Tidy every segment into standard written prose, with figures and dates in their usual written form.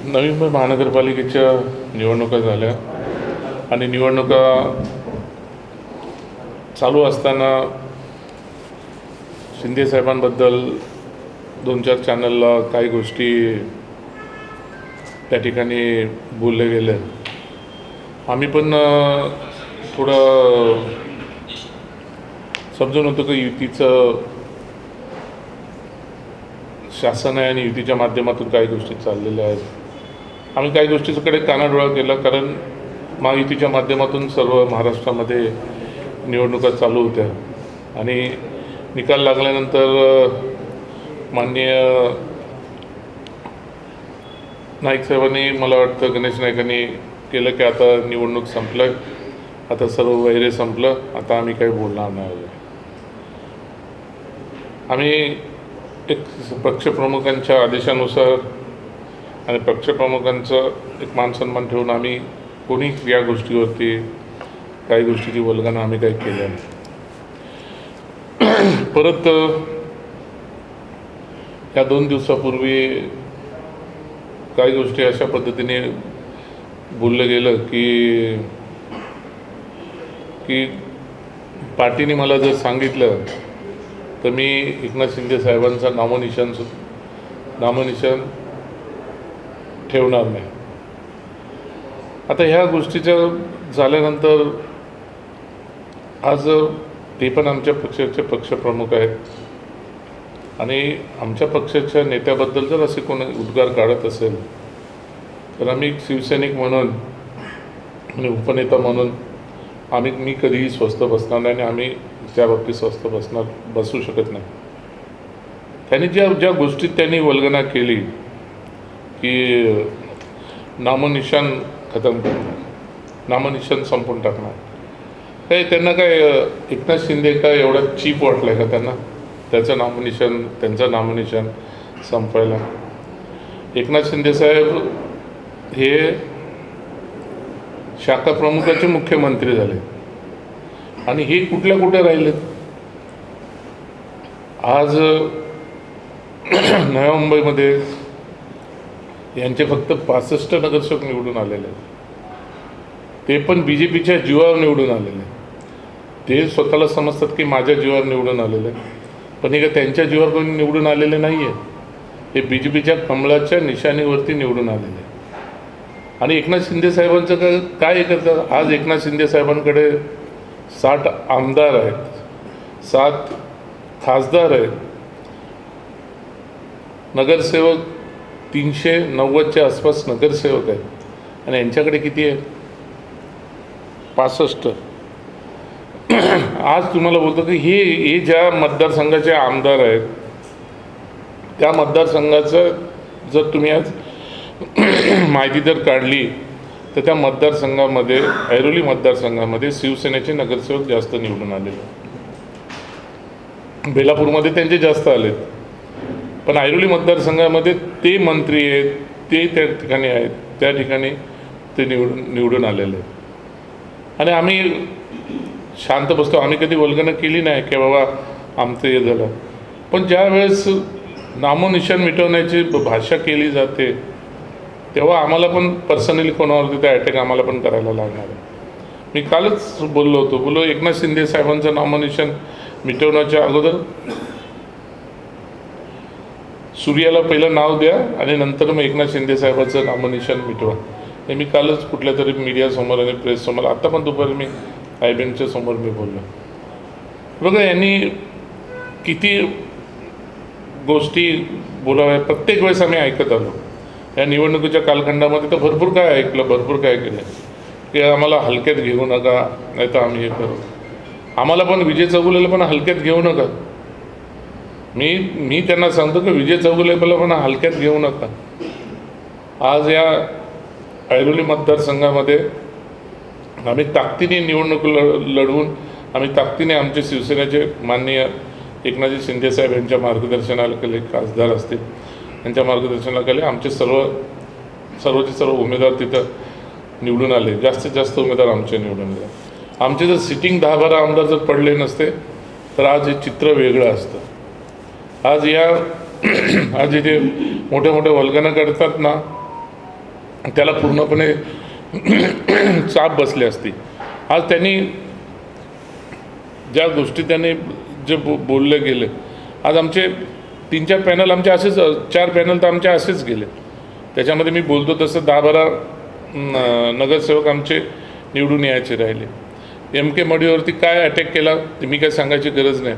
नवी मुंबई महानगरपालिकेच्या निवडणुका झाल्या आणि निवडणुका चालू असताना शिंदे साहेबांबद्दल 2-4 चॅनलला काही गोष्टी त्या ठिकाणी बोलले गेले. आम्ही पण थोडं समजून होतो की युतीचं शासन आहे आणि युतीच्या माध्यमातून काही गोष्टी चाललेल्या आहेत. आम्ही काही गोष्टीकडे कानाडोळा केला, कारण महायुतीच्या माध्यमातून सर्व महाराष्ट्रामध्ये निवडणुका चालू होत्या आणि निकाल लागल्यानंतर माननीय नाईक साहेबांनी, मला वाटतं गणेश नाईकांनी केलं की आता निवडणूक संपलं, आता सर्व वैरे संपलं, आता आम्ही काही बोलणार नाही. आम्ही एक पक्षप्रमुखांच्या आदेशानुसार आणि पक्षप्रमुखांचं एक मानसन्मान ठेवून आम्ही कोणी या गोष्टीवरती काही गोष्टीची वल्गना आम्ही काही केल्या नाही. परत या 2 दिवसापूर्वी काही गोष्टी अशा पद्धतीने बोललं गेलं की पार्टीने मला जर सांगितलं तर मी एकनाथ शिंदे साहेबांचं नामनिशाण ठेवणार नाही. आता ह्या गोष्टीचं झाल्यानंतर आज ते पण आमच्या पक्षाचे पक्षप्रमुख आहेत आणि आमच्या पक्षाच्या नेत्याबद्दल जर असे कोणी उद्गार काढत असेल तर आम्ही एक शिवसैनिक म्हणून आणि उपनेता म्हणून मी कधीही स्वस्थ बसणार नाही आणि आम्ही त्या बाबतीत स्वस्थ बसू शकत नाही. त्यांनी ज्या गोष्टीत त्यांनी वल्गना केली की नामनिशाण खतम करणार, नामनिशाण संपून टाकणार, काय त्यांना काय एकनाथ शिंदे काय एवढा चीप वाटलं का त्यांना त्यांचं नामनिशाण संपवायला? एकनाथ शिंदे साहेब हे शाखा प्रमुखाचे मुख्यमंत्री झाले आणि हे कुठे राहिलेत. आज नव्या मुंबईमध्ये यांचे फक्त 65 नगरसेवक निवडून आलेले आहेत. ते पण BJPच्या जीवावर निवडून आलेले. ते स्वतःला समजतात की माझ्या जीवावर निवडून आलेले, पण हे त्यांच्या जीवावर कोणी निवडून आलेले नाही आहे. हे BJPच्या कमळाच्या निशाणीवरती निवडून आलेले. आणि एकनाथ शिंदे साहेबांचं काय करतात? आज एकनाथ शिंदे साहेबांकडे 60 आमदार आहेत, 7 खासदार आहेत, नगरसेवक 390च्या आसपास नगरसेवक आहेत आणि यांच्याकडे किती आहेत? 65. आज तुम्हाला बोलतो की हे ज्या मतदारसंघाचे आमदार आहेत त्या मतदारसंघाचं जर तुम्ही आज माहिती जर काढली तर त्या मतदारसंघामध्ये, ऐरोली मतदारसंघामध्ये शिवसेनेचे नगरसेवक जास्त निवडून आलेले. बेलापूरमध्ये त्यांचे जास्त आलेत, पण ऐरोली मतदारसंघामध्ये ते मंत्री आहेत, ते त्या ठिकाणी आहेत, त्या ठिकाणी ते निवडून आलेले आहेत. आणि आम्ही शांत बसतो. आम्ही कधी वल्गना केली नाही की बाबा आमचं हे झालं, पण ज्या वेळेस नामोनिशाण मिटवण्याची भाषा केली जाते तेव्हा आम्हाला पण पर्सनली कोणावरती त्या अटॅक आम्हाला पण करायला लागणार आहे. मी कालच बोललो एकनाथ शिंदे साहेबांचं नामोनिशाण मिटवण्याच्या अगोदर सूर्याला पहिलं नाव द्या आणि नंतर मग एकनाथ शिंदे साहेबांचं नामोनिशाण मिटवा. हे मी कालच कुठल्या तरी मीडियासमोर आणि प्रेससमोर, आता पण दुपारी मी IBMच्या समोर मी बोललो. बघा, यांनी किती गोष्टी बोलाव्या प्रत्येक वेळेस आम्ही ऐकत आलो. या निवडणुकीच्या कालखंडामध्ये तर भरपूर काय ऐकलं, भरपूर काय केलं की आम्हाला हलक्यात घेऊ नका, नाही तर आम्ही हे करू. आम्हाला पण विजय चौगुलेला पण हलक्यात घेऊ नका. मी त्यांना सांगतो की विजय चौगुलेला पण हलक्यात घेऊ नका. आज या ऐरोली मतदारसंघामध्ये आम्ही ताकदीने निवडणूक लढवून आम्ही ताकदीने आमचे शिवसेनेचे माननीय एकनाथजी शिंदे साहेब यांच्या मार्गदर्शनाखाली, खासदार असतील यांच्या मार्गदर्शनाखाली आमचे सर्वचे सर्व उमेदवार तिथं निवडून आले. जास्तीत जास्त उमेदवार आमचे निवडून आले. आमचे जर सिटिंग 10-12 आमदार जर पडले नसते तर आज हे चित्र वेगळं असतं. आज इथे मोठे मोठे वल्गना करतात ना, त्याला पूर्णपणे चाप बसली असती. आज त्यांनी ज्या गोष्टी त्यांनी जे बोलले गेले, आज आमचे 3-4 पॅनल आमचे असेच, 4 पॅनल तर आमचे असेच गेले. त्याच्यामध्ये मी बोलतो तसं 10-12 नगरसेवक आमचे निवडून यायचे राहिले. MK मडीवरती काय अटॅक केला ते मी काय सांगायची गरज नाही.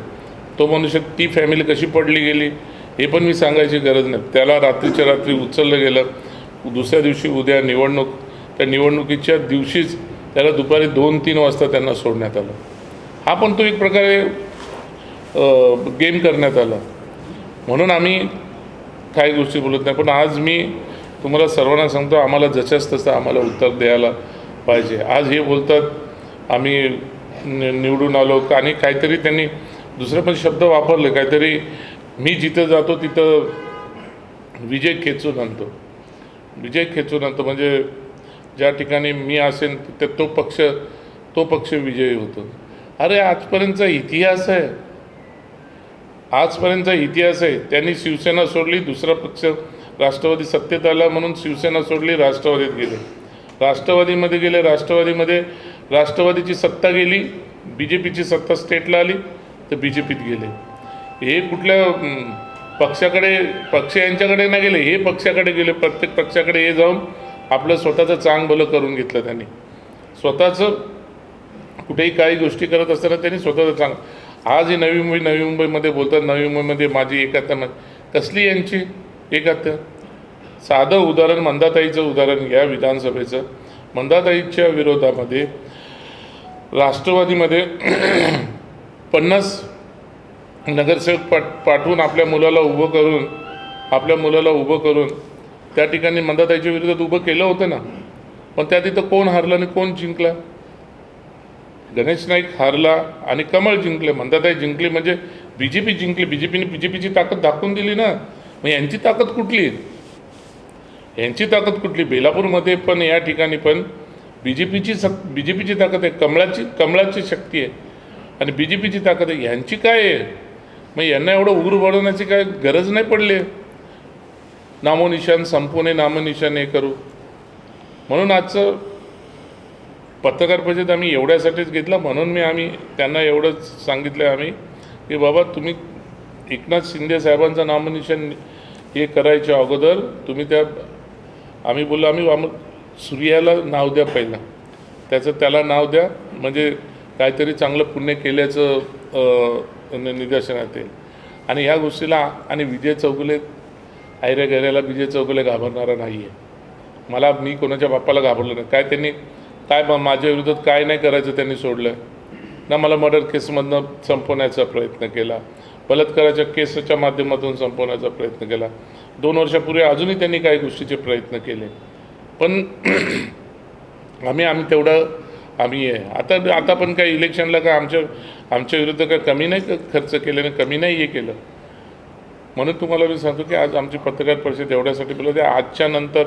तो मनुष्य, ती फॅमिली कशी पडली गेली हे पण मी सांगायची गरज नाही. त्याला रात्रीच्या रात्री उचललं गेलं. दुसऱ्या दिवशी उद्या निवडणूक, त्या निवडणुकीच्या दिवशीच त्याला दुपारी 2-3 वाजता त्यांना सोडण्यात आलं. हा पण तो एक प्रकारे गेम करण्यात आला. म्हणून आम्ही काही गोष्टी बोलत नाही. पण आज मी तुम्हाला सर्वांना सांगतो, आम्हाला जशाच तसं आम्हाला उत्तर द्यायला पाहिजे. आज हे बोलतात आम्ही निवडून आलो, आणि काहीतरी त्यांनी दुसरे पण शब्द वापरले, काहीतरी मी जिथं जातो तिथं विजय खेचून आणतो. विजय खेचून आणतो म्हणजे ज्या ठिकाणी मी असेन तिथे तो पक्ष विजयी होतो. अरे आजपर्यंतचा इतिहास आहे, आजपर्यंतचा इतिहास आहे. त्यांनी शिवसेना सोडली, दुसरा पक्ष राष्ट्रवादी सत्तेत आला म्हणून शिवसेना सोडली, राष्ट्रवादीत गेले. राष्ट्रवादीमध्ये गेले, राष्ट्रवादीची सत्ता गेली, BJPची सत्ता स्टेटला आली तर BJPत गेले. हे कुठल्या पक्ष यांच्याकडे नाही गेले, हे पक्षाकडे गेले. प्रत्येक पक्षाकडे हे जाऊन आपलं स्वतःचं चांग भलं करून घेतलं त्यांनी. स्वतःचं कुठेही काही गोष्टी करत असताना त्यांनी स्वतःचं चांग. आज ही नवी मुंबईमध्ये बोलतात, नवी मुंबईमध्ये माझी एकात्मता. कसली यांची एकात्मता? साधं उदाहरण, मंदाताईचं उदाहरण घ्या विधानसभेचं. मंदाताईच्या विरोधामध्ये राष्ट्रवादीमध्ये 50 नगरसेवक पाठवून आपल्या मुलाला उभं करून त्या ठिकाणी मंदाताईच्या विरोधात उभं केलं होतं ना. पण त्या तिथं कोण हारलं आणि कोण जिंकला? गणेश नाईक हारला आणि कमळ जिंकले. मंदाताई जिंकली म्हणजे BJP जिंकली. BJPची ताकद दाखवून दिली ना. मग यांची ताकद कुठली? बेलापूरमध्ये पण, या ठिकाणी पण BJPची ताकद आहे, कमळाची शक्ती आहे आणि BJPची ताकद आहे. यांची काय आहे? मग यांना एवढं उग्र बनवण्याची काय गरज नाही पडली. नामोनिशान संपवणे, नामोनिशान हे करू. म्हणून आजचं पत्रकार परिषद आम्ही एवढ्यासाठीच घेतला. म्हणून आम्ही त्यांना एवढंच सांगितलं आम्ही की बाबा, तुम्ही एकनाथ शिंदे साहेबांचं नामोनिशान हे करायच्या अगोदर तुम्ही आम्ही बोललो, आम्ही सूर्याला नाव द्या पहिला, त्याला नाव द्या, म्हणजे काहीतरी चांगलं पुण्य केल्याचं निदर्शनात येईल. आणि ह्या गोष्टीला, आणि विजय चौगुले आयऱ्या गैऱ्याला विजय चौगुले घाबरणारा नाही आहे. मी कोणाच्या बाप्पाला घाबरलो नाही. काय त्यांनी माझ्या विरोधात काय नाही करायचं त्यांनी सोडलं ना. मला मर्डर केसमधनं संपवण्याचा प्रयत्न केला, बलात्काराच्या केसच्या माध्यमातून संपवण्याचा प्रयत्न केला. 2 वर्षापूर्वी अजूनही त्यांनी काही गोष्टीचे प्रयत्न केले. पण आम्ही तेवढं आहे. आता पण काही इलेक्शनला काय आमच्या विरुद्ध काय कमी नाही खर्च केले, कमी नाही हे केलं. म्हणून तुम्हाला मी सांगतो की आज आमची पत्रकार परिषद एवढ्यासाठी बोलत आहे. आजच्या नंतर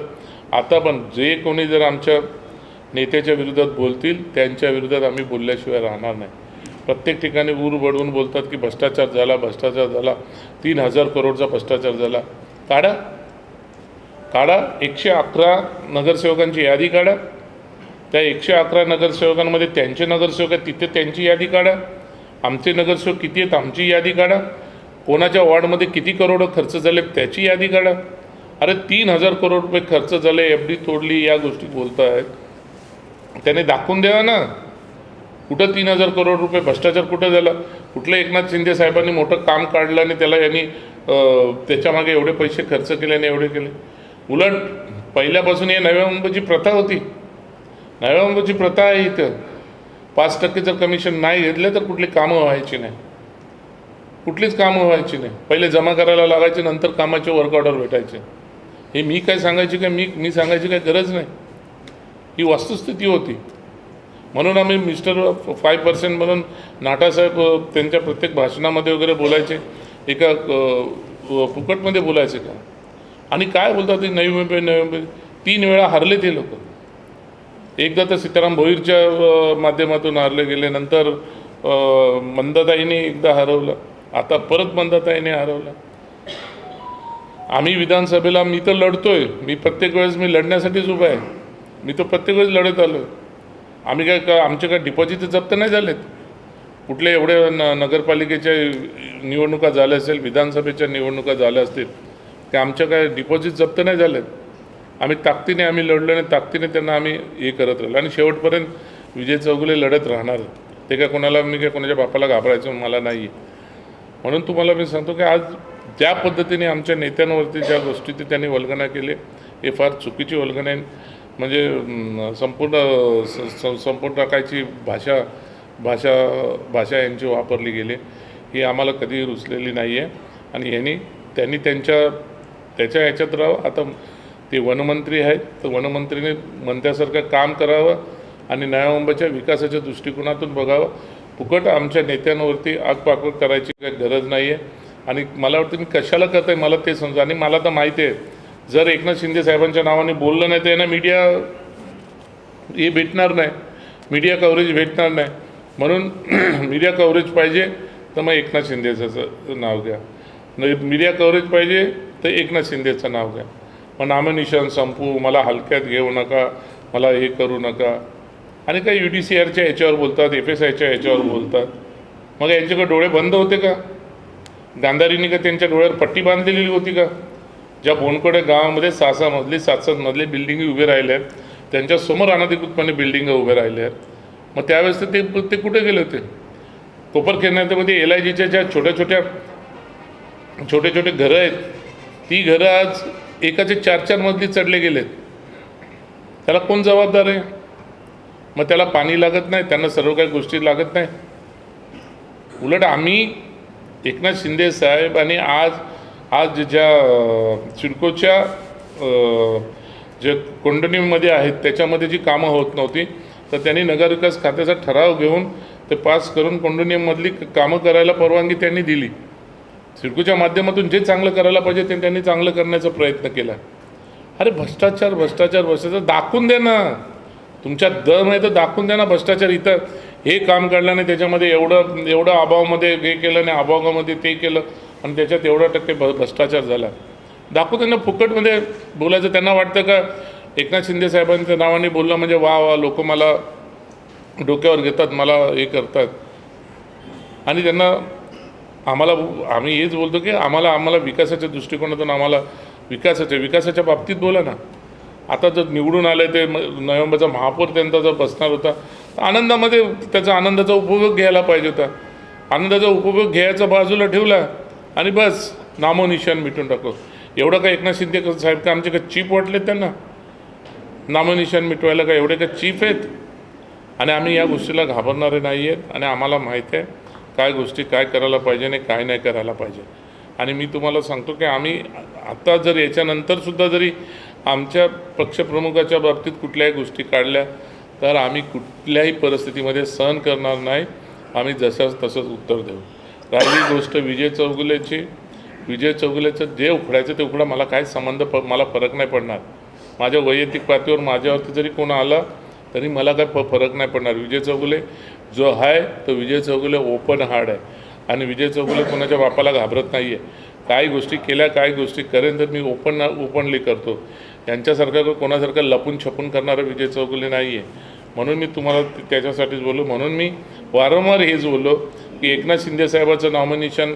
आता पण जे कोणी जर आमच्या नेत्याच्या विरोधात बोलतील त्यांच्या विरोधात आम्ही बोलल्याशिवाय राहणार नाही. प्रत्येक ठिकाणी ऊर बडवून बोलतात की भ्रष्टाचार झाला, 3,000 करोडचा भ्रष्टाचार झाला. काढा 111 नगरसेवकांची यादी काढा. त्या 111 नगरसेवकांमध्ये त्यांचे नगरसेवक आहेत तिथे त्यांची यादी काढा. आमचे नगरसेवक किती आहेत त्याची यादी काढा. कोणाच्या वॉर्डमध्ये किती करोड खर्च झाले त्याची यादी काढा. अरे 3,000 करोड रुपये खर्च झाले, FD तोडली, या गोष्टी बोलत आहेत. त्याने दाखवून द्यावा ना कुठं 3,000 करोड रुपये भ्रष्टाचार कुठं झाला. कुठलं एकनाथ शिंदे साहेबांनी मोठं काम काढलं आणि त्याच्यामागे एवढे पैसे खर्च केले आणि एवढे केले. उलट पहिल्यापासून हे नव्या मुंबईची प्रथा होती. नव्या मुंबईची प्रथा आहे. इथं 5% जर कमिशन नाही घेतलं तर कुठलीच कामं व्हायची नाही. पहिले जमा करायला लागायचे, नंतर कामाचे वर्क ऑर्डर भेटायचे. हे मी काय सांगायची काय मी सांगायची काय गरज नाही. ही वस्तुस्थिती होती. म्हणून आम्ही मिस्टर 5% म्हणून नाटासाहेब त्यांच्या प्रत्येक भाषणामध्ये वगैरे बोलायचे, एका फुकटमध्ये बोलायचे का. आणि काय बोलतात ते नवी मुंबई 3 वेळा हारले ते लोक. एकदा तर सीताराम भोईरच्या माध्यमातून हारले गेले, नंतर मंदाताईने एकदा हरवलं, आता परत मंदाताईने हरवलं. आम्ही विधानसभेला मी तर लढतोय, मी प्रत्येक वेळेस मी लढण्यासाठीच उभा आहे, मी तो प्रत्येक वेळेस लढत आलो. आम्ही आमचे काय डिपॉझिट जप्त नाही झालेत. कुठल्या एवढ्या नगरपालिकेच्या निवडणुका झाल्या असेल, विधानसभेच्या निवडणुका झाल्या असतील, की आमच्या काय डिपॉझिट जप्त नाही झालेत. आम्ही ताकदीने लढलो आणि ताकदीने त्यांना आम्ही हे करत राहिलो आणि शेवटपर्यंत विजय चौगुले लढत राहणार. ते काय कोणाला मी काय कोणाच्या बापाला घाबरायचं मला नाही आहे. म्हणून तुम्हाला मी सांगतो की आज ज्या पद्धतीने आमच्या नेत्यांवरती ज्या गोष्टी त्यांनी वल्गना केले, हे फार चुकीची वल्गना आहे. म्हणजे संपूर्ण टाकायची भाषा यांची वापरली गेली, ही आम्हाला कधी रुचलेली नाही आहे. आणि त्यांनी त्याच्या ह्याच्यात राहावं. आता ते वनमंत्री आहेत, तर वनमंत्रीने म्हणत्यासारखं काम करावं आणि नव्या मुंबईच्या विकासाच्या दृष्टिकोनातून बघावं. फुकट आमच्या नेत्यांवरती आगपाखड करायची काही गरज नाही आहे. आणि मला वाटतं मी कशाला करत आहे मला ते समजा. आणि मला तर माहिती आहे, जर एकनाथ शिंदे साहेबांच्या नावाने बोललं नाही तर यांना मीडिया हे भेटणार नाही, मीडिया कव्हरेज भेटणार नाही. म्हणून मीडिया कव्हरेज पाहिजे तर मग एकनाथ शिंदेचं नाव घ्या, मीडिया कव्हरेज पाहिजे तर एकनाथ शिंदेचं नाव घ्या. मग नामनिशाण संपू, मला हलक्यात घेऊ नका, मला हे करू नका. आणि काही UDCRच्या ह्याच्यावर बोलतात, FSIच्या ह्याच्यावर बोलतात. मग यांच्याकडे डोळे बंद होते का? गांधारीने का त्यांच्या डोळ्यावर पट्टी बांधलेली होती का? ज्या बोनकडे गावामध्ये 6-6 मजली 7-7 मजली बिल्डिंगी उभे राहिले आहेत, त्यांच्यासमोर अनधिकृतपणे बिल्डिंग उभे राहिले आहेत. मग त्यावेळेस ते कुठे गेले होते? कोपरखेरण्यामध्ये LIGच्या ज्या छोटे छोटे घरं आहेत, ती घरं आज एकाचे 4-4 मजली चढले गेलेत. त्याला कोण जबाबदार आहे? मग त्याला पाणी लागत नाही, त्यांना सर्व काही गोष्टी लागत नाही. उलट आम्ही एकनाथ शिंदे साहेब आणि आज ज्या सिडकोच्या जे कोंडणीमध्ये आहेत त्याच्यामध्ये जी कामं होत नव्हती, तर त्यांनी नगरविकास खात्याचा ठराव घेऊन ते पास करून कोंडणीमधली कामं करायला परवानगी त्यांनी दिली. सिडकोच्या माध्यमातून जे चांगलं करायला पाहिजे ते त्यांनी चांगलं करण्याचा प्रयत्न केला. अरे भ्रष्टाचार दाखवून द्या ना, तुमच्या दम आहे तर दाखवून द्या ना. भ्रष्टाचार इथं हे काम काढलं नाही, त्याच्यामध्ये एवढं अभावामध्ये हे केलं नाही, अभावामध्ये ते केलं आणि त्याच्यात एवढा टक्के भ्रष्टाचार झाला. दाखवू त्यांना. फुकटमध्ये बोलायचं त्यांना वाटतं का एकनाथ शिंदे साहेबांच्या नावाने बोललं म्हणजे वा लोक मला डोक्यावर घेतात, मला हे करतात. आणि त्यांना आम्ही हेच बोलतो की आम्हाला विकासाच्या दृष्टिकोनातून आम्हाला विकासाच्या बाबतीत बोला ना. आता जर निवडून आले ते नोव्हेंबरचा महापौर त्यांचा जर बसणार होता तर आनंदामध्ये त्याचा आनंदाचा उपभोग घ्यायला पाहिजे होता. आनंदाचा उपभोग घ्यायचा बाजूला ठेवला आणि बस नामोनिशाण मिटून टाकू. एवढं का एकनाथ शिंदे साहेब का आमचे का चीप वाटले त्यांना नामोनिशाण मिटवायला? का एवढे का चीप आहेत? आणि आम्ही या गोष्टीला घाबरणारे नाही आहेत. आणि आम्हाला माहीत आहे काय गोष्टी काय करायला पाहिजे आणि काय नाही करायला पाहिजे. आणि मी तुम्हाला सांगतो की आम्ही आता जर याच्यानंतरसुद्धा जरी आमच्या पक्षप्रमुखाच्या बाबतीत कुठल्याही गोष्टी काढल्या तर आम्ही कुठल्याही परिस्थितीमध्ये सहन करणार नाही. आम्ही जसंच तसंच उत्तर देऊ. राहिली गोष्ट विजय चौगुलेचं जे उखडायचं ते उखडा. मला काय संबंध मला फरक नाही पडणार. माझ्या वैयक्तिक पातळीवर माझ्यावरती जरी कोण आला तरी मला काय फरक नाही पडणार. विजय चौगुले जो आहे तो विजय चौगुले ओपन हार्ड आहे. आणि विजय चौगुले कोणाच्या बापाला घाबरत नाही आहे. काही गोष्टी केल्या काही गोष्टी करेन तर मी ओपनली करतो. यांच्यासारखं कोणासारखं लपून छपून करणारं विजय चौगुले नाही आहे. म्हणून मी तुम्हाला त्याच्यासाठीच बोललो. म्हणून मी वारंवार हेच बोललो की एकनाथ शिंदे साहेबाचं नॉमिनेशन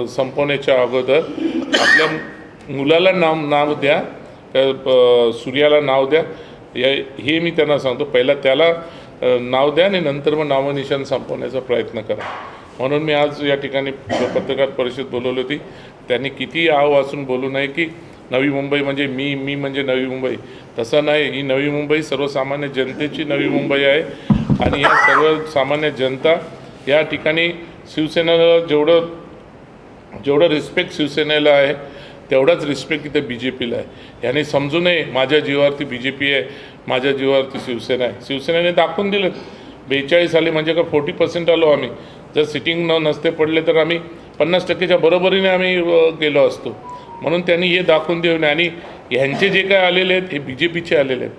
संपवण्याच्या अगोदर आपल्या मुलाला नाव द्या, सूर्याला नाव द्या. हे मी त्यांना सांगतो. पहिला त्याला नाव द्या आणि नंतर मग नॉमिनेशन संपवण्याचा प्रयत्न करा. म्हणून मी आज या ठिकाणी पत्रकार परिषद बोलवली होती. त्यांनी किती वाचून बोलू नये की नवी मुंबई म्हणजे मी म्हणजे नवी मुंबई. तसं नाही. ही नवी मुंबई सर्वसामान्य जनतेची नवी मुंबई आहे. आणि या सर्वसामान्य जनता या ठिकाणी शिवसेनेला जेवढं रिस्पेक्ट शिवसेनेला आहे तेवढाच रिस्पेक्ट इथे BJPला आहे. याने समजू नये माझ्या जीवावरती BJP आहे, माझ्या जीवावरती शिवसेना आहे. शिवसेनेने दाखवून दिलं 42 साली म्हणजे का 40% आलो आम्ही. जर सिटिंग नसते पडले तर आम्ही 50%च्या बरोबरीने आम्ही गेलो असतो. म्हणून त्यांनी हे दाखवून देऊन. आणि ह्यांचे जे काय आलेले आहेत हे BJPचे आलेले आहेत.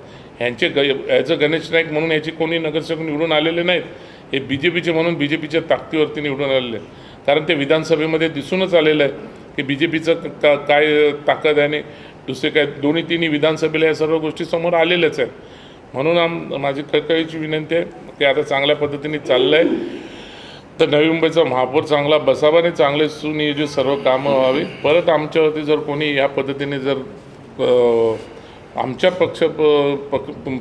ह्याचं गणेश नाईक म्हणून याची कोणी नगरसेवक निवडून आलेले नाहीत. हे BJPचे म्हणून BJPच्या ताकदीवरती निवडून आलेले आहेत. कारण ते विधानसभेमध्ये दिसूनच आलेलं आहे की BJPचं काय ताकद आहे आणि दुसरे काय दोन्ही तिन्ही विधानसभेला या सर्व गोष्टी समोर आलेल्याच आहेत. म्हणून माझी कळकळीची विनंती आहे की आता चांगल्या पद्धतीने चाललं आहे तर नवी मुंबईचा महापौर चांगला बसावा आणि चांगले सुनियोजित सर्व कामं व्हावी. परत आमच्यावरती जर कोणी या पद्धतीने जर आमच्या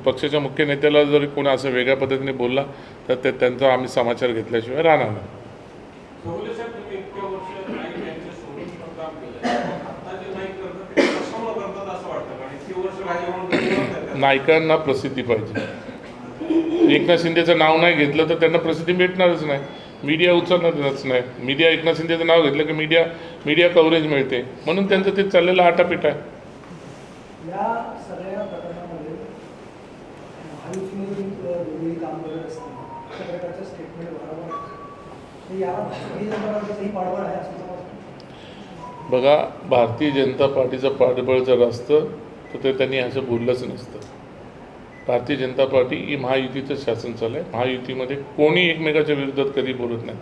पक्षाच्या मुख्य नेत्याला जर कोणी असं वेगळ्या पद्धतीने बोलला तर त्यांचा आम्ही समाचार घेतल्याशिवाय राहणार नाही. नायकांना प्रसिद्धी पाहिजे. एकनाथ शिंदेचं नाव नाही घेतलं तर त्यांना प्रसिद्धी भेटणारच नाही, मीडिया उचलणारच नाही. मीडिया एकनाथ शिंदेचं नाव घेतलं की मीडिया कव्हरेज मिळते, म्हणून त्यांचं ते चाललेलं आटापिटा आहे. या सगळ्या प्रकरणामध्ये महायुतीमध्ये दोन्ही काम करत असताना अशा प्रकारचं स्टेटमेंट बरोबर आहे. याला भारतीय जनता पार्टीचंही पाठबळ आहे असं समजतं. बघा, भारतीय जनता पार्टीचं पाठबळ जर असतं तर ते त्यांनी असं बोललंच नसतं. भारतीय जनता पार्टी ही महायुतीचं शासन चालू आहे. महायुतीमध्ये कोणी एकमेकाच्या विरोधात कधी बोलत नाही.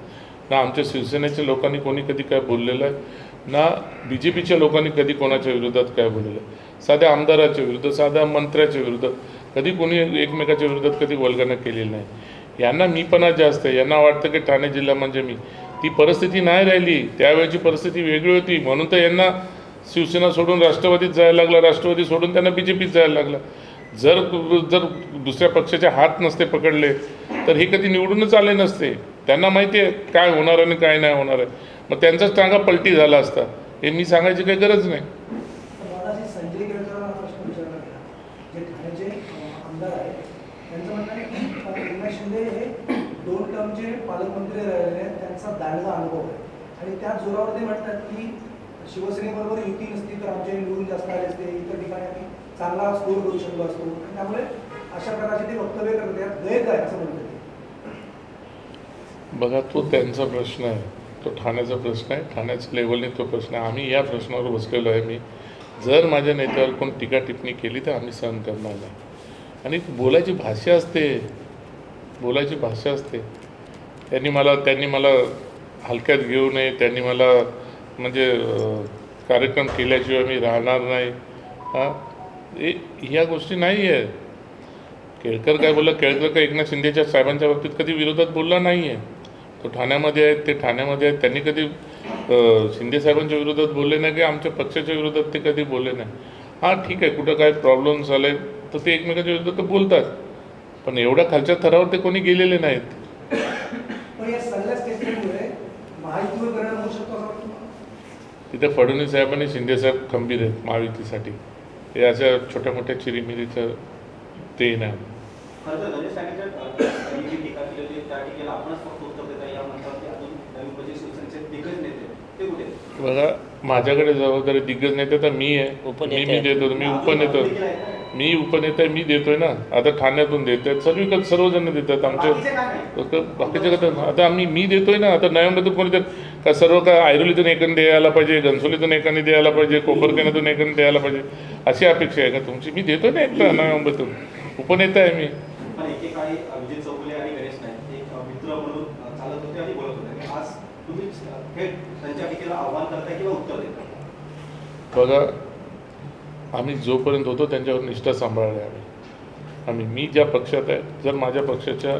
ना आमच्या शिवसेनेच्या लोकांनी कोणी कधी काय बोललेलं आहे, ना BJPच्या लोकांनी कधी कोणाच्या विरोधात काय बोललेलं आहे. साध्या आमदाराच्या विरुद्ध, साध्या मंत्र्याच्या विरुद्ध कधी कोणी एकमेकाच्या विरोधात कधी वल्गना केलेली नाही. यांना मीपणा जास्त आहे. यांना वाटतं की ठाणे जिल्हा म्हणजे मी. ती परिस्थिती नाही राहिली. त्यावेळेची परिस्थिती वेगळी होती, म्हणून तर यांना शिवसेना सोडून राष्ट्रवादीत जायला लागला, राष्ट्रवादी सोडून त्यांना BJPत जायला लागला. जर दुसऱ्या पक्षाचे हात नसते पकडले तर हे कधी निवडूनच आले नसते. त्यांना माहिती आहे काय होणार आणि काय नाही होणार आहे. मग त्यांचाच टांगा पलटी झाला असता, हे मी सांगायची काही गरज नाही. संजय केळकरांना प्रश्न विचारला गेला, जे ठाण्याचे आमदार आहेत त्यांचं म्हणणं आहे की एकनाथ शिंदे हे 2 टर्मचे पालकमंत्री राहिलेले आहेत, त्यांचा दांडगा अनुभव आहे आणि त्या जोरावर ते म्हणतात की शिवसेनेबरोबर युती नसती तर आमच्या निवडून जास्त आले असते, इतर ठिकाणी आम्ही चांगला स्कोर करू शकलो असतो. त्यामुळे अशा प्रकारचे ते वक्तव्य करत आहेत. गैर काय असं म्हणतात ते. बघा, तो त्यांचा प्रश्न आहे, तो ठाण्याचा प्रश्न आहे, ठाण्याच्या लेवलने तो प्रश्न आहे. आम्ही या प्रश्नावर बसलेलो आहे. मी जर माझ्या नेत्यावर कोण टीका टिप्पणी केली तर आम्ही सहन करणार नाही. आणि बोलायची भाषा असते, बोलायची भाषा असते. त्यांनी मला हलक्यात घेऊ नये, त्यांनी मला म्हणजे कार्यक्रम केल्याशिवाय मी राहणार नाही. ह्या गोष्टी नाही आहे. केळकर काय बोलला, केळकर काय एकनाथ शिंदेच्या साहेबांच्या बाबतीत कधी विरोधात बोलला नाही आहे. तो ठाण्यामध्ये आहेत, ते ठाण्यामध्ये आहेत. त्यांनी कधी शिंदे साहेबांच्या विरोधात बोलले नाही की आमच्या पक्षाच्या विरोधात ते कधी बोलले नाही. हां, ठीक आहे, कुठं काय प्रॉब्लेम्स आले तर ते एकमेकाच्या विरोधात बोलतात, पण एवढ्या खालच्या थरावर ते कोणी गेलेले नाहीत. तिथे फडणवीस साहेब आणि शिंदे साहेब खंबीर आहेत महायुतीसाठी. हे अशा छोट्या मोठ्या चिरीमिरीचं ते नाही. बघा, माझ्याकडे जबाबदारी दिग्गज नेते तर मी आहे. मी देतो, मी उपनेता आहे, मी देतोय ना. आता ठाण्यातून देत आहेत, सर्वजण देतात आमचे बाकीचे कसं. आता मी देतोय ना. आता नव्या मुंबईतून कोणीतरी का सर्व का ऐरोलीतून एकाने द्यायला पाहिजे, घनसोलीतून एकाने द्यायला पाहिजे, कोपरखेड्यातून एकाने द्यायला पाहिजे, अशी अपेक्षा आहे का तुमची? मी देतोय ना एकटा नव्या मुंबईतून, उपनेता आहे मी. बघा, आम्ही जोपर्यंत होतो त्यांच्यावर निष्ठा सांभाळली आम्ही. मी ज्या पक्षात आहे, जर माझ्या पक्षाच्या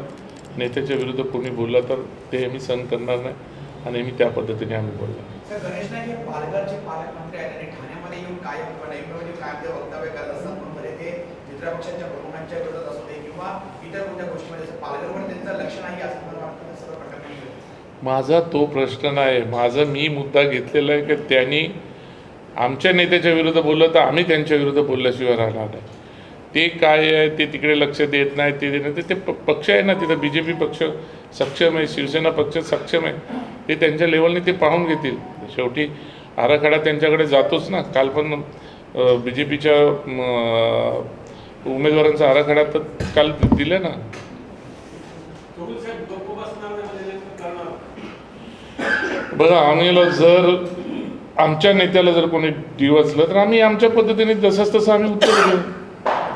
नेत्याच्या विरुद्ध कोणी बोलला तर ते मी सहन करणार नाही आणि मी त्या पद्धतीने आम्ही बोललो. गणेश नाईक हे पालघरचे पालकमंत्री आहेत आणि ठाण्यामध्ये येऊन काय वक्तव्य करत असतात, म्हणजे ते मित्र पक्षांच्या प्रमुखांच्या विरोधात असू दे किंवा इतर कोणत्या गोष्टीमध्ये पालघरमध्ये त्यांचं लक्ष नाही असं मला वाटतं. सर्व प्रकार माझा तो प्रश्न नाही. माझा मी मुद्दा घेतलेला आहे की त्यांनी आमच्या नेत्याच्या विरुद्ध बोललं तर आम्ही त्यांच्या विरुद्ध बोलल्याशिवाय राहणार नाही. ते काय आहे ते तिकडे लक्ष देत नाही, ते देत नाही. ते पक्ष आहे ना, तिथं BJP पक्ष सक्षम आहे, शिवसेना पक्ष सक्षम आहे. ते त्यांच्या लेवलने ते पाहून घेतील. शेवटी आराखडा त्यांच्याकडे जातोच ना. काल पण BJPच्या उमेदवारांचा आराखडा तर काल दिला ना. बघा, आम्हाला जर आमच्या नेत्याला जर कोणी डिवचलं तर आम्ही आमच्या पद्धतीने जसंच तसं आम्ही उत्तर देऊ.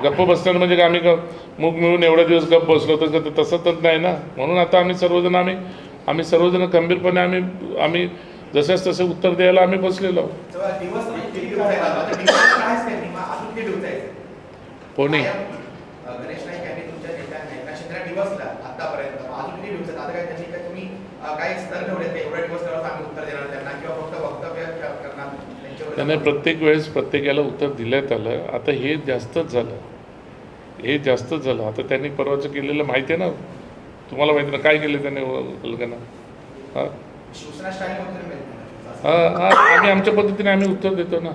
गप्प बसताना म्हणजे आम्ही मूग मिळून एवढ्या दिवस गप्प बसलो तर तसं तर नाही ना. म्हणून आता आम्ही सर्वजण खंबीरपणे आम्ही जसंच तसं उत्तर द्यायला आम्ही बसलेलो आहोत. तेव्हा दिवस किती दिवस आहे? आता दिवस कायच नाही किंवा अजून किती दिवस आहे? कोणी गणेश नाईक यांनी तुमच्या नेत्यांना एका क्षेत्रात दिवसला आतापर्यंत अजून किती दिवस आहेत? आता काय त्यांनी काय तुम्ही काही स्तर ठेवलेत का एवढ्या दिवस करायला आम्ही उत्तर देणार त्यांना किंवा फक्त वक्तव्य करणार त्यांच्यावर? त्याने प्रत्येक वेळेस प्रत्येकाला उत्तर दिल्यात आलं. आता हे जास्तच झालं, हे जास्तच झालं. आता त्यांनी परवाचं केलेलं माहिती आहे ना तुम्हाला, माहिती ना काय केलं त्याने लोकांना. हां शिवसेना स्टाईल वगैरे मिळते हां हां आम्ही आमच्या पद्धतीने आम्ही उत्तर देतो ना.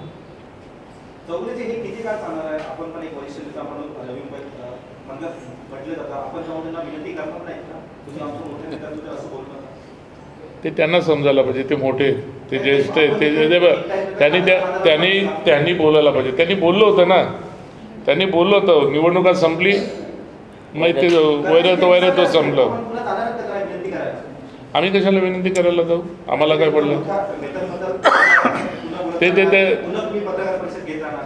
चौगुलेचे हे किती काळ चालणार आहे? आपण पण एक वरिष्ठ नेता म्हणून नवीन म्हणलं म्हटलं जातं, आपण जाऊन त्यांना विनंती करणार नाही का तुम्ही आमचं मोठे नेता तुम्ही असं बोलू नका? ते त्यांना समजायला पाहिजे, ते मोठे आहेत, ते ज्येष्ठ आहेत, त्यांनी बोलायला पाहिजे. त्यांनी बोललं होतं ना, त्यांनी बोललं होतं निवडणुका संपली मग ते वैरत्व संपलं. आपण पुन्हा जाणार का त्याला विनंती करायला? आम्ही कशाला विनंती करायला जाऊ? आम्हाला काय पडलं? ते पुन्हा तुम्ही पत्रकार परिषद घेत राहणार?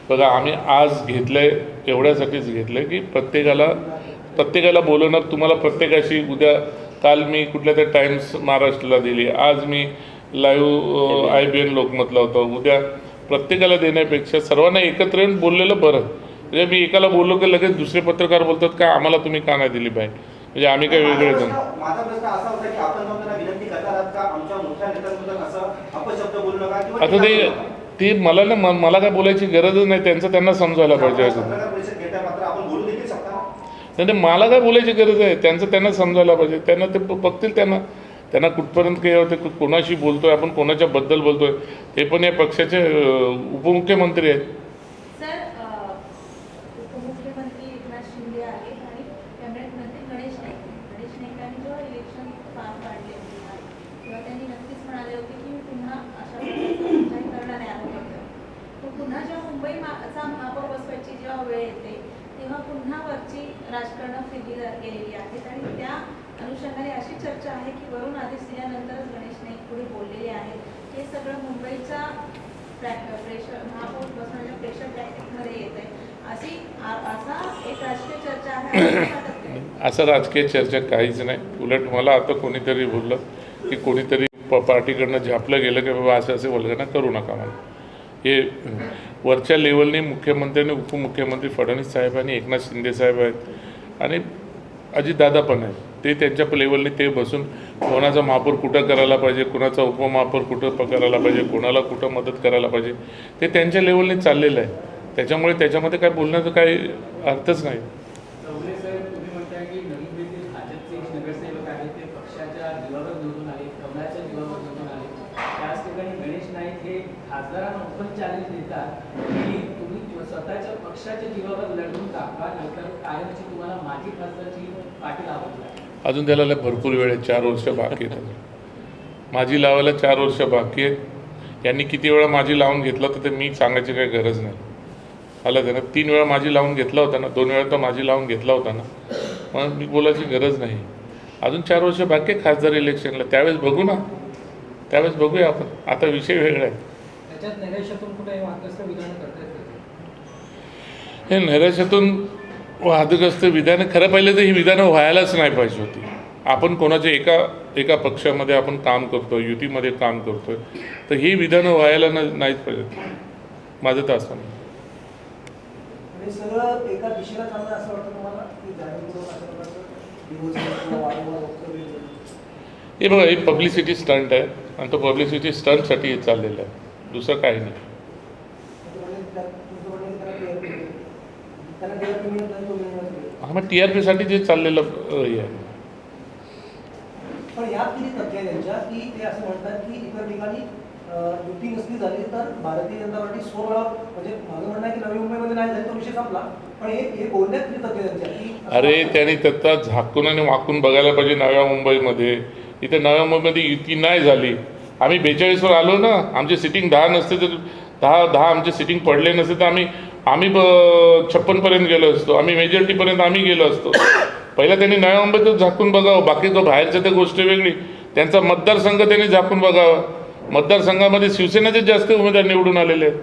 बघा आम्ही आज घेतलंय एवढ्यासाठीच घेतलंय की प्रत्येकाला बोलवणार. तुम्हाला प्रत्येकाशी उद्या काल मी कुठल्या तरी टाइम्स महाराष्ट्राला दिली, आज मी लाईव्ह IBN लोकमतला होतो. उद्या प्रत्येकाला देण्यापेक्षा सर्वांना एकत्र येऊन बोललेलं बरं. म्हणजे मी एकाला बोललो की लगेच दुसरे पत्रकार बोलतात का आम्हाला तुम्ही का नाही दिली बाहेर, म्हणजे आम्ही काय वेगळे माझा प्रश्न असा होता की आपण जाऊन त्यांना विनंती करणार आहात का आमच्या मोठ्या नेत्यांबद्दल असं अपशब्द बोलू नका किंवा आता ते मला ना मला काय बोलायची गरजच नाही, त्यांचं त्यांना समजायला पाहिजे. अजून पत्रकार परिषद घेताय मात्र आपण बोलू देखील शकता. नाही मला काय बोलायची गरज आहे, त्यांचं त्यांना समजायला पाहिजे. त्यांना ते बघतील, त्यांना कुठपर्यंत काय होते, कोणाशी बोलतोय आपण, कोणाच्या बद्दल बोलतोय. ते पण या पक्षाचे उपमुख्यमंत्री आहेत. सर उपमुख्यमंत्री एकनाथ शिंदे आहेत आणि कॅबिनेट मंत्री गणेश नाईकांनी जेव्हा इलेक्शन पार पाडले तेव्हा त्यांनी नक्कीच म्हणाले होते की पुन्हा अशा प्रकारचं करणार नाही आम्ही होतं. पण पुन्हा जेव्हा मुंबईचा महापौर बसवायची जेव्हा वेळ येते तेव्हा पुन्हा वरची राजकारण फिरली गेलेली आहेत आणि त्या अनुषंगाने अशी चर्चा आहे की वरून आदेश दिल्यानंतरच गणेश नाईक पुढे बोललेले आहेत. हे सगळं मुंबईच्या प्रेशर महापौर बसवण्याच्या प्रेशर टॅक्टिकमध्ये येत आहे असा एक राजकीय चर्चा आहे. असं राजकीय चर्चा काहीच नाही. उलट मला आता कोणीतरी बोललं की कोणीतरी पार्टीकडनं झापलं गेलं की बाबा असे वल्गना करू नका मला. हे वरच्या लेवलने मुख्यमंत्री आणि उपमुख्यमंत्री फडणवीस साहेब आणि एकनाथ शिंदे साहेब आहेत आणि अजितदादा पण आहेत. ते त्यांच्या लेवलने ते बसून कोणाचा महापौर कुठं करायला पाहिजे, कोणाचा उपमहापौर कुठं करायला पाहिजे, कोणाला कुठं मदत करायला पाहिजे, ते त्यांच्या लेवलने चाललेलं आहे. त्याच्यामुळे त्याच्यामध्ये काय बोलण्याचा काही अर्थच नाही. चौगुले साहेब, तुम्ही म्हणताय की नवी दिल्लीतील भाजपचे नगरसेवक आहेत ते पक्षाच्या जीवावर निवडून आले, कमळाच्या जीवावर निवडून आले. त्याच ठिकाणी गणेश नाईक हे खासदारांना ओपन चॅलेंज देतात की तुम्ही स्वतःच्या पक्षाच्या जीवावर लढून दाखवा, नंतर कायमची तुम्हाला माजी खासदारची पाठी लावावी. अजून त्याला भरपूर वेळ आहे, 4 वर्ष बाकी आहेत. माझी लावायला 4 वर्ष बाकी आहेत. यांनी किती वेळा माझी लावून घेतला तर ते मी सांगायची काही गरज नाही. आलं त्यानं 3 वेळा माझी लावून घेतला होता ना, 2 वेळा तर माझी लावून घेतला होता ना, मग मी बोलायची गरज नाही. अजून 4 वर्ष बाकी आहे खासदार इलेक्शनला, त्यावेळेस बघू ना, त्यावेळेस बघूया आपण. आता विषय वेगळा आहे. त्याच्यात नैराश्यातून कुठे वादग्रस्त विधान करतायत? हे नैराश्यातून वादग्रस्त विधानं, खरं पाहिलं तर ही विधानं व्हायलाच नाही पाहिजे होती. आपण कोणाच्या एका पक्षामध्ये आपण काम करतो, युतीमध्ये काम करतोय, तर ही विधानं व्हायला नाहीच पाहिजे. माझं तर असं नाही. आणि सगळं एका दिशेला चाललं असं वाटतं तुम्हाला की जाणीवपूर्वक अशा प्रकारचं दिवस किंवा वारंवार वक्तव्य देणं? हे बघा, ही पब्लिसिटी स्टंट आहे आणि तो पब्लिसिटी स्टंटसाठी हे चाललेलं आहे, दुसरं काही नाही. हा मग TRPसाठी जे चाललेलं हे आहे. पण यात किती तथ्य आहे त्यांच्या की ते असं म्हणतात की इतर ठिकाणी युती नसली झाली तर भारतीय जनता पार्टी 16 वेळा, म्हणजे माझं म्हणणं आहे की नवी मुंबईमध्ये नाही झाली तो विषय संपला, पण हे बोलण्यात किती तथ्य त्यांच्या की अरे त्यांनी त्याचा झाकून आणि वाकून बघायला पाहिजे. नव्या मुंबईमध्ये, इथे नव्या मुंबईमध्ये युती नाही झाली. आम्ही 42वर आलो ना, आमची सिटिंग 10 नसते तर 10 आमचे सिटिंग पडले नसते तर आम्ही 56पर्यंत गेलो असतो. आम्ही मेजॉरिटीपर्यंत आम्ही गेलो असतो. पहिला त्यांनी नव्या मुंबईतच झाकून बघावं, बाकी तो बाहेरच्या तर गोष्ट वेगळी. त्यांचा मतदारसंघ त्यांनी झाकून बघावा. मतदारसंघामध्ये शिवसेनेचे जास्त उमेदवार निवडून आलेले आहेत.